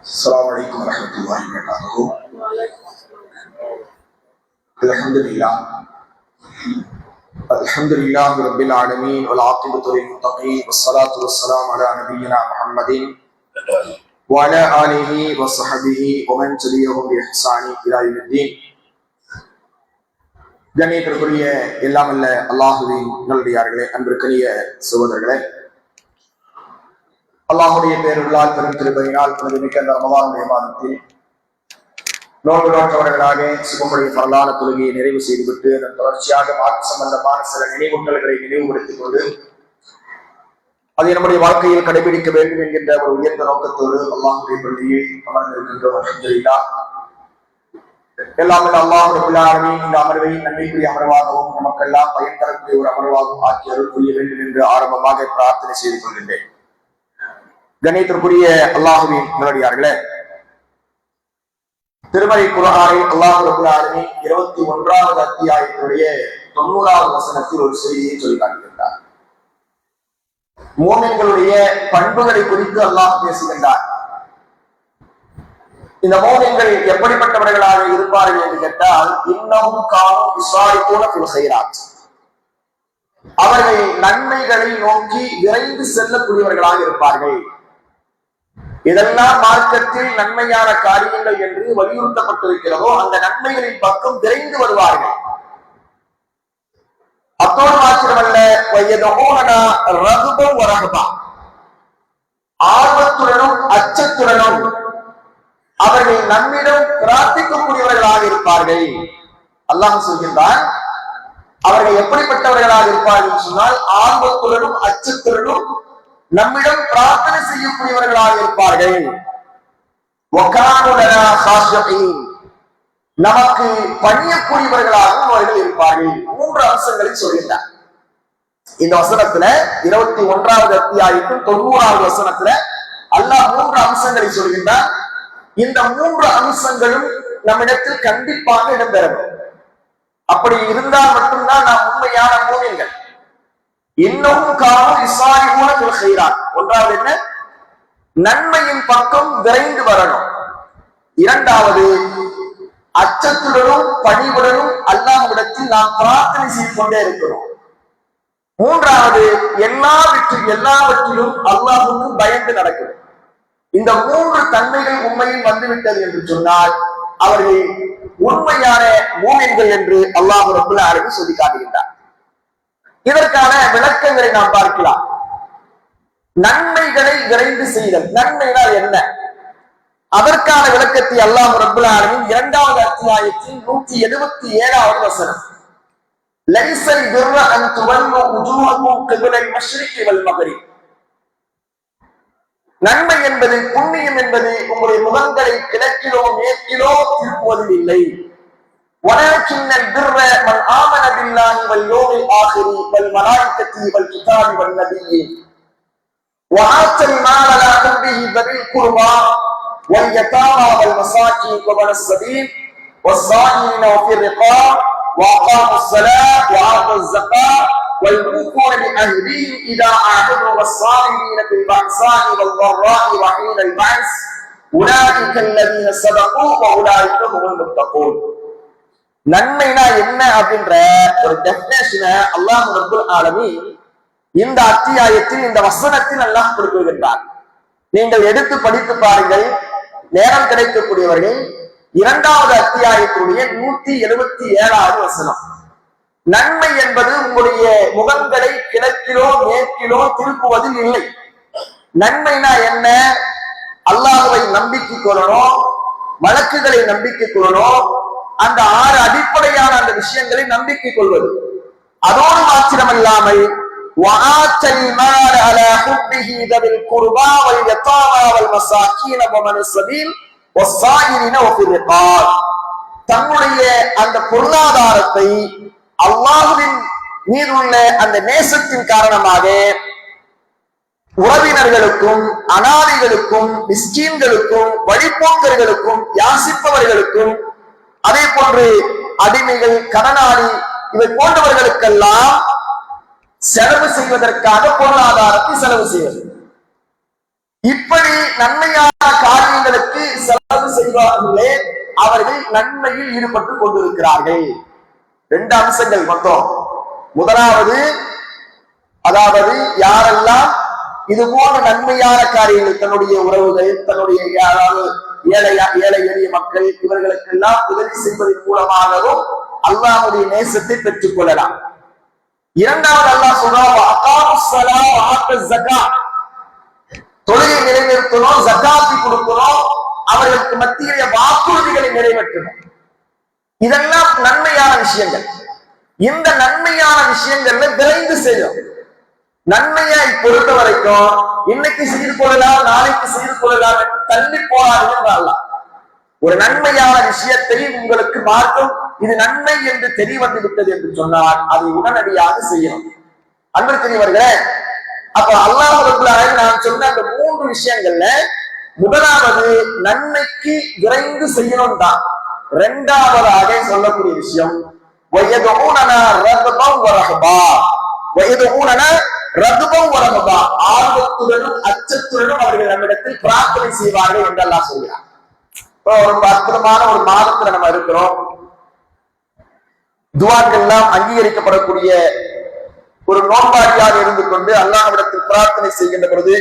السلام عليكم ورحمة الله وبركاته. الحمد لله رب العالمين والعاقبة للمتقين والصلاة والسلام على نبينا محمد وعلى آله وصحبه ومن تبعهم بإحسان إلى يوم الدين. கண்ணியத்திற்குரிய எல்லாம் அல்ல அல்லாஹுவின் நல்லடியார்களே, அன்பிற்குரிய சகோதரர்களே, அல்லாஹுடைய பேருள்ளால் பெரும் திருப்பதியினால் மிக்க அந்த ரமலானுடைய மாதத்தில் நோன்பு நோற்றவர்களாக சுபமுடைய பரலான தொழுகையை நிறைவு செய்துவிட்டு அதன் தொடர்ச்சியாக மார்க்க சம்பந்தமான சில நினைவுகளை நினைவுபடுத்திக் கொண்டு அதை நம்முடைய வாழ்க்கையில் கடைபிடிக்க வேண்டும் என்கின்ற ஒரு உயர்ந்த நோக்கத்தோடு அல்லாஹுடைய பள்ளியில் அமர்ந்திருக்கின்றோம். அல்ஹம்துலில்லாஹ். எல்லாம் அல்லாஹ் இந்த அமர்வை நன்மைக்குரிய அமர்வாகவும் நமக்கெல்லாம் பயன் தரக்கூடிய ஒரு அமர்வாகவும் ஆக்கி அருள் புரிய வேண்டும் என்று ஆரம்பமாக பிரார்த்தனை செய்து கொள்கின்றேன். கண்ணியத்திற்குரிய அல்லாஹுவின் நல்லடியார்களே, திருமறை குர்ஆனில் அல்லாஹ் ரப்பல் ஆலமீன் 21வது அத்தியாயத்தினுடைய 90வது வசனத்தில் ஒரு செய்தியை சொல்லி காட்டுகின்றார். மூமின்களுடைய பண்புகளை குறித்து அல்லாஹ் பேசுகின்றார். இந்த மூமின்கள் எப்படிப்பட்டவர்களாக இருப்பார்கள் என்று கேட்டால், இன்னமும் காணும் யுஸாரிஊன ஃபில் கைராத், அவர்கள் நன்மைகளை நோக்கி விரைந்து செல்லக்கூடியவர்களாக இருப்பார்கள். இதெல்லாம் மார்க்கத்தில் நன்மையான காரியங்கள் என்று வலியுறுத்தப்பட்டிருக்கிறதோ அந்த நன்மைகளின் பக்கம் விரைந்து வருவார்கள். அத்தோடு மாத்திரமல்ல, ஆர்வத்துடனும் அச்சத்துடனும் அவர்கள் நம்மிடம் பிரார்த்திக்கக்கூடியவர்களாக இருப்பார்கள். அல்லாஹ் சொல்கின்றான், அவர்கள் எப்படிப்பட்டவர்களாக இருப்பார்கள் சொன்னால், ஆர்வத்துடனும் அச்சத்துடனும் நம்மிடம் பிரார்த்தனை செய்யக்கூடியவர்களாக இருப்பார்கள். நமக்கு பணியக்கூடியவர்களாகவும் அவர்கள் இருப்பார்கள். 3 அம்சங்களை சொல்கின்றார் இந்த வசனத்துல. 21வது அத்தியாயத்தில் 90வது வசனத்துல அல்லாஹ் 3 அம்சங்களை சொல்கின்றார். இந்த 3 அம்சங்களும் நம்மிடத்தில் கண்டிப்பாக இடம்பெறும். அப்படி இருந்தால் மட்டும்தான் நாம் உண்மையான மூமின்கள். இன்னமும் காணும் யுஸாரிஊன ஃபில் கைராத், ஒன்றாவது என்ன, நன்மையின் பக்கம் விரைந்து வரணும். இரண்டாவது, அச்சத்துடனும் பணிவுடனும் அல்லாஹ்விடத்தில் நாம் பிரார்த்தனை செய்து கொண்டே இருக்கிறோம். மூன்றாவது, எல்லாவற்றிலும் அல்லாஹ்வுக்கு பயந்து நடக்கணும். இந்த 3 தன்மைகள் உண்மையில் வந்துவிட்டது என்று சொன்னால் அவர்கள் உண்மையான மூமின்கள் என்று அல்லாஹ் ரப்பல் ஆலமீன் சொல்லி காட்டுகின்றார். இதற்கான விளக்கங்களை நாம் பார்க்கலாம். நன்மைகளை விரைந்து செய்தல், நன்மைகள் என்ன? அதற்கான விளக்கத்தை அல்லாஹ் ரப்பல் ஆலமீன் 2வது அத்தியாயத்தில் 177வது வசனம், லைஸல் பிர்ர அன் துவல்லு உஜூஹக்கும் கிப்லல் மஷ்ரிகி வல் மக்ரிப், நன்மை என்பது, புண்ணியம் என்பது உங்களுடைய முகங்களை கிழக்கிலோ மேற்கிலோ திருப்புவதில் இல்லை. ولكن البر من آمن بالله واليوم الآخر والملائكة والكتاب والنبيين وآتى المال على حبه ذوي القربى واليتامى والمساكين وابن السبيل والصائمين وفي الرقاب وأقاموا الصلاة وآتوا الزكاة والموفون بعهدهم إذا عاهدوا والصابرين في البأساء والضراء وحين البأس أولئك الذين صدقوا وأولئك هم المتقون. நன்மைனா என்ன அப்படின்ற ஒரு டெஃபினேஷனை அல்லாஹ் ரப்பல் ஆலமீன் இந்த அத்தியாயத்தில், இந்த வசனத்தில் அல்லாஹ் கொடுக்கின்றார். நீங்கள் எடுத்து படித்து பாருங்கள், நேரம் கிடைக்கக்கூடியவர்கள். 2வது அத்தியாயத்தினுடைய 177வது வசனம், நன்மை என்பது உங்களுடைய முகங்களை கிழக்கிலோ மேற்கிலோ திருப்புவதில் இல்லை. நன்மைனா என்ன? அல்லாஹ்வை நம்பிக்கை கொள்ளணும், வழக்குகளை நம்பிக்கை கொள்ளணும், அந்த 6 அடிப்படையான அந்த விஷயங்களை நம்பிக்கை கொள்வது. அதோடு மாத்திரமல்லாமல் وآتى المال على حبه ذوي القربى واليتامى والمساكين وابن السبيل والصائمين وفي الرقاب, தன்னுடைய அந்த பொருளாதாரத்தை அல்லாஹ்வின் மீதுள்ள அந்த நேசத்தின் காரணமாக உறவினர்களுக்கும் அனாதைகளுக்கும் மிஸ்கீன்களுக்கும் வழிபோக்கர்களுக்கும் யாசிப்பவர்களுக்கும் அதே போன்று அடிமைகள் கடனாளி இவை போன்றவர்களுக்கெல்லாம் செலவு செய்வதற்காக பொருளாதாரத்தை செலவு செய்வது. இப்படி நன்மையான காரியங்களுக்கு செய்வார்களே அவர்கள் நன்மையில் ஈடுபட்டுக் கொண்டிருக்கிறார்கள். 2 அம்சங்கள் மொத்தம். முதலாவது, அதாவது யாரெல்லாம் இது போன்ற நன்மையான காரியங்கள், தன்னுடைய உறவுகள், தன்னுடைய ஏழை எளிய மக்கள், இவர்களுக்கெல்லாம் உதவி செய்வதன் மூலமாகவும் அல்லாஹ்வுடைய நேசத்தை பெற்றுக் கொள்ளலாம். இரண்டாவது அல்லாஹ் சொல்றான், தொழுகை நிறைவேற்றணும், ஜகாத்தி கொடுக்கணும், அவர்களுக்கு மத்தியிலே வாக்குறுதிகளை நிறைவேற்றணும். இதெல்லாம் நன்மையான விஷயங்கள். இந்த நன்மையான விஷயங்கள்ல விரைந்து செய்யும். நன்மையை பொறுத்த வரைக்கும் இன்னைக்கு செய்து கொள்ளலாம், நாளைக்கு செய்து கொள்ளலாம் என்று தள்ளி போறார்கள். ஒரு நன்மையான விஷயத்தை உங்களுக்கு மார்க்கம் இது நன்மை என்று தெரிய வந்து விட்டது என்று சொன்னால் அதை உடனடியாக செய்யணும். அன்பிற்குரியவர்களே, அப்ப அல்லாஹ் ரப்பல் ஆலமீன் நான் சொன்ன அந்த 3 விஷயங்கள்ல முதலாவது நன்மைக்கு விரைந்து செய்யணும் தான். இரண்டாவதாக சொல்லக்கூடிய விஷயம் வயதுஊனனா ரத்பம் வரஹபா, வயதுஊனனா ரத்பம் வரஹபா, ஆர்வத்துடனும் அச்சத்துடனும் அவர்கள் நம்மிடத்தில் பிரார்த்தனை செய்வார்கள் என்று அல்லாஹ் சொல்கிறார். ஒரு அற்புதமான ஒரு மாதத்துல நம்ம இருக்கிறோம். துஆக்கள் எல்லாம் அங்கீகரிக்கப்படக்கூடிய ஒரு நோன்பாளியாக இருந்து கொண்டு அல்லாஹ்விடத்தில் பிரார்த்தனை செய்கின்ற பொழுது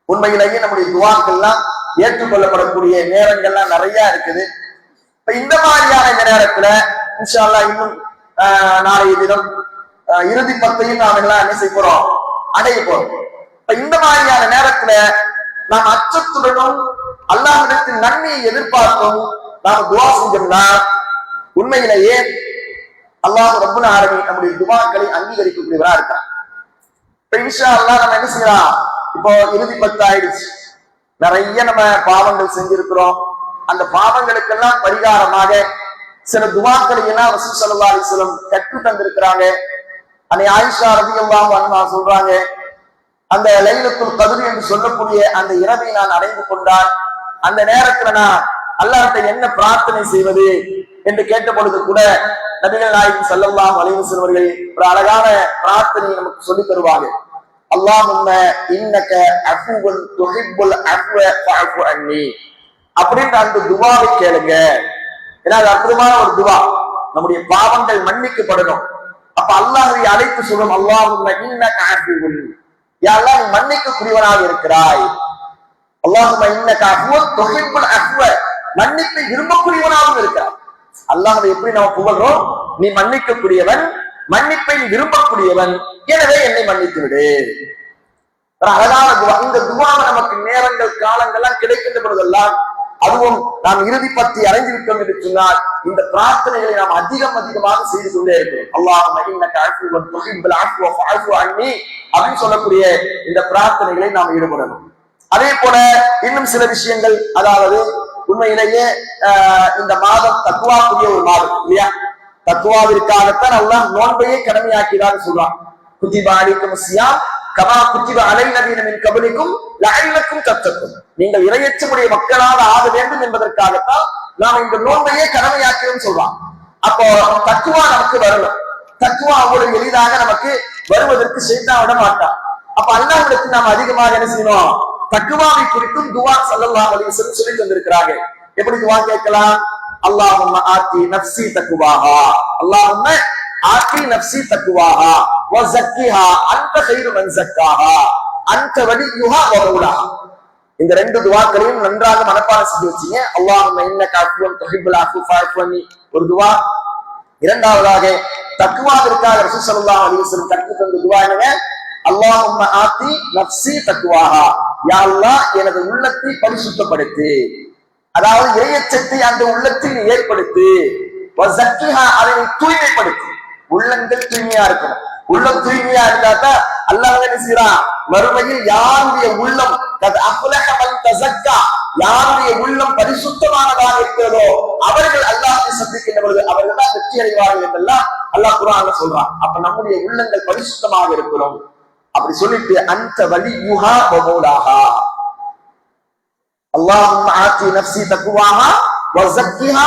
உண்மையிலேயே நம்முடைய துஆக்கள் எல்லாம் ஏற்றுக்கொள்ளப்படக்கூடிய நேரங்கள்லாம் நிறைய இருக்குது. இப்ப இந்த மாதிரியான இந்த நேரத்துல இன்ஷா அல்லாஹ் இன்னும் நாளைய தினம் இறுதி 10ஐயும் நாம் எல்லாம் என்ன செய்ய போறோம், அடைய போறோம். இப்ப இந்த மாதிரியான நேரத்துல நாம் அச்சத்துடனும் அல்லாஹ்விடத்தில் நன்மையை எதிர்பார்க்கும் நாம் துஆ செஞ்சோம்னா உண்மையிலேயே அல்லாஹ் ரப்பல் ஆலமீன் நம்முடைய துஆக்களை அங்கீகரிக்கக்கூடியவரா இருக்கார். இப்ப இன்ஷா அல்லாஹ் நம்ம என்ன செய்யலாம், இப்போ இறுதி 10 ஆயிடுச்சு, நிறைய நம்ம பாவங்கள் செஞ்சிருக்கிறோம். அந்த பாவங்களுக்கெல்லாம் பரிகாரமாக சில துஆக்களை எல்லாம் ரசூல் ஸல்லல்லாஹு அலைஹி வஸல்லம் கற்று தந்திருக்கிறாங்க. அன்னை ஆயிஷா ரலியல்லாஹு அன்ஹா சொல்றாங்க, அந்த லைலத்துல் கத்ர் என்று சொல்லக்கூடிய அந்த இரவை நான் அடைந்து கொண்டால் அந்த நேரத்துல நான் அல்லாஹ்விட்ட என்ன பிரார்த்தனை செய்வது என்று கேட்ட பொழுது கூட நபிகள் நாயகம் ஸல்லல்லாஹு அலைஹி வஸல்லம் அவர்கள் ஒரு அழகான பிரார்த்தனையை நமக்கு சொல்லி தருவாங்க. அல்லாஹும்ம இன்னக அஃபுவுன் துஹிப்புல் அஃவ ஃபஅஃபு அன்னி அப்படின்ற அந்த துஆவை கேளுங்க. ஏன்னா அது அற்புதமான ஒரு துஆ. நம்முடைய பாவங்கள் மன்னிக்கப்படணும். அப்ப அல்லாஹ்வை அழைத்து சொல்லும், அல்லாஹும்ம இன்னக அஃபுவுன், யா அல்லாஹ் மன்னிக்கக்கூடியவனாக இருக்கிறாய். அல்லாஹும்ம இன்னக அஃபுவுன் துஹிப்புல் அஃவ, மன்னிப்பை விரும்பக்கூடியவனாக இருக்கிறாய். அல்லாஹ்வை எப்படி நம்ம புகழ்றோம், நீ மன்னிக்கக்கூடியவன், மன்னிப்பை நீ விரும்பக்கூடியவன், எனவே என்னை மன்னித்து விடு. அழகான துவா. இந்த துவாவை நமக்கு நேரங்கள் காலங்கள்லாம் கிடைக்கின்ற பொழுதெல்லாம், அதுவும் நாம் இறுதி 10 அடைந்து விட்டோம் என்று சொன்னால் இந்த பிரார்த்தனைகளை நாம் அதிகமாக செய்து கொண்டே இருக்கிறோம். அல்லாஹும்ம இன்னக அஃபுவுன் துஹிப்புல் அஃவ ஃபஅஃபு அன்னி அப்படின்னு சொல்லக்கூடிய இந்த பிரார்த்தனைகளை நாம் ஈடுபடணும். அதே போல இன்னும் சில விஷயங்கள், அதாவது உண்மையிலேயே இந்த மாதம் தக்வாக்குரிய ஒரு மாதம் இல்லையா? தக்வாவிற்காகத்தான் அல்லாஹ் நோன்பையே கடமையாக்கிறான்னு சொல்றான். குத்திபா அலைக்கும் ஸியாம் கமா குத்திபா அலைல்லதீன மின் கப்லிக்கும் லஅல்லக்கும் தத்தக்கும், நீங்கள் இறையச்சமுடைய மக்களாக ஆக வேண்டும் என்பதற்காகத்தான் நாம் இந்த நோன்பையே கடமையாக்கிறோம்னு சொல்றான். அப்போ தக்வா நமக்கு வரணும். தக்வா அவ்வளவு எளிதாக நமக்கு வருவதற்கு ஷைத்தான் விட மாட்டான். அப்ப அல்லாஹ்விடத்தில் நாம் அதிகமாக என்ன செய்யணும், தக்வாவை குறித்தும் துஆ ஸல்லல்லாஹு அலைஹி வஸல்லம் சொல்லி தந்திருக்கிறாங்க. எப்படி துஆ கேட்கலாம்? அல்லாஹும்ம ஆத்தி நஃப்ஸி தக்வாஹா, அல்லாஹும்ம ஆத்தி நஃப்ஸி தக்வாஹா வ ஸக்கிஹா அன்த கைரு மன் ஸக்காஹா அன்த வலியுஹா வ மௌலாஹா. இந்த 2 துஆக்களையும் நன்றாக மனப்பாடம் செஞ்சு வச்சீங்க. அல்லாஹும்ம இன்னக அஃபுவுன் துஹிப்புல் அஃவ ஃபஅஃபு அன்னி ஒரு துஆ. இரண்டாவதாக தக்வாவிற்காக ரசூல் ஸல்லல்லாஹு அலைஹி வஸல்லம் கற்றுத் தந்த துஆ என்னங்க? அல்லாஹும்ம ஆத்தி நஃப்ஸி தக்வாஹா, யா அல்லாஹ் எனது உள்ளத்தை பரிசுத்தப்படுத்து, அதாவது இறையச்சத்தை அந்த உள்ளத்தில் ஏற்படுத்து, வ ஸக்கிஹா அதை தூய்மைப்படுத்து. உள்ளங்கள் தூய்மையா இருக்கணும். உள்ளம் தூய்மையா இருந்தாதான் அல்லாஹ் என்ன செய்றான், மறுமையில் யாருடைய உள்ளம் யாருடைய உள்ளம் பரிசுத்தமானதாக இருக்கிறதோ அவர்கள் அல்லாஹ்வை சந்திக்கின்ற பொழுது அவர்கள் தான் வெற்றி அடைவார்கள் என்றெல்லாம் அல்லாஹ் குர்ஆன்ல சொல்றான். அப்ப நம்முடைய உள்ளங்கள் பரிசுத்தமாக இருக்கிறோம். அப்படி சொல்லிட்டு அந்த வலியுஹா வ மௌலாஹா, அல்லாஹும்ம ஆத்தி நஃப்ஸி தக்வாஹா வ ஸக்கிஹா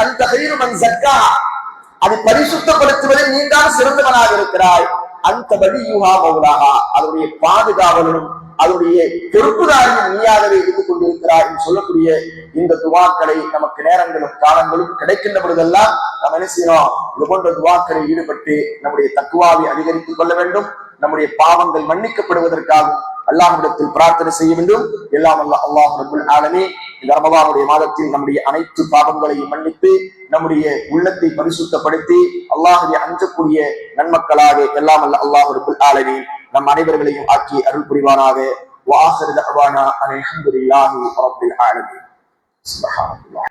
அன்த கைரு மன் ஸக்காஹா, அதை பரிசுத்தப்படுத்துவதில் நீ தான் சிறந்தவனாக இருக்கிறாய். அந்த வலியுஹா மௌலாஹா, அதனுடைய பாதுகாவலனும் அதனுடைய பொறுப்புதாரியும் நீயாகவே இருந்து கொண்டிருக்கிறாய் என்று சொல்லக்கூடிய இந்த துவாக்களை நமக்கு நேரங்களும் காலங்களும் கிடைக்கின்ற பொழுதெல்லாம் நாம் என்ன செய்யணும்? இது போன்ற துவாக்களில் ஈடுபட்டு நம்முடைய தக்குவாவை அதிகரித்துக் கொள்ள வேண்டும். நம்முடைய பாவங்கள் மன்னிக்கப்படுவதற்காகவும் அல்லாஹ்விடத்தில் பிரார்த்தனை செய்ய வேண்டும். எல்லாம் அல்லாஹ் ரப்பல் ஆலமீன் இந்த ரமதானுடைய மாதத்தில் நம்முடைய அனைத்து பாவங்களையும் மன்னித்து நம்முடைய உள்ளத்தை பரிசுத்தப்படுத்தி அல்லாஹ்வை அஞ்சக்கூடிய நன்மக்களாக எல்லாம் அல்லாஹ் ரப்பல் ஆலமீன் நம் அனைவர்களையும் ஆக்கி அருள் புரிவானாக. வஆகிரு தஅவானா அல்ஹம்துலில்லாஹி ரப்பில் ஆலமீன். சுப்ஹானல்லாஹ்.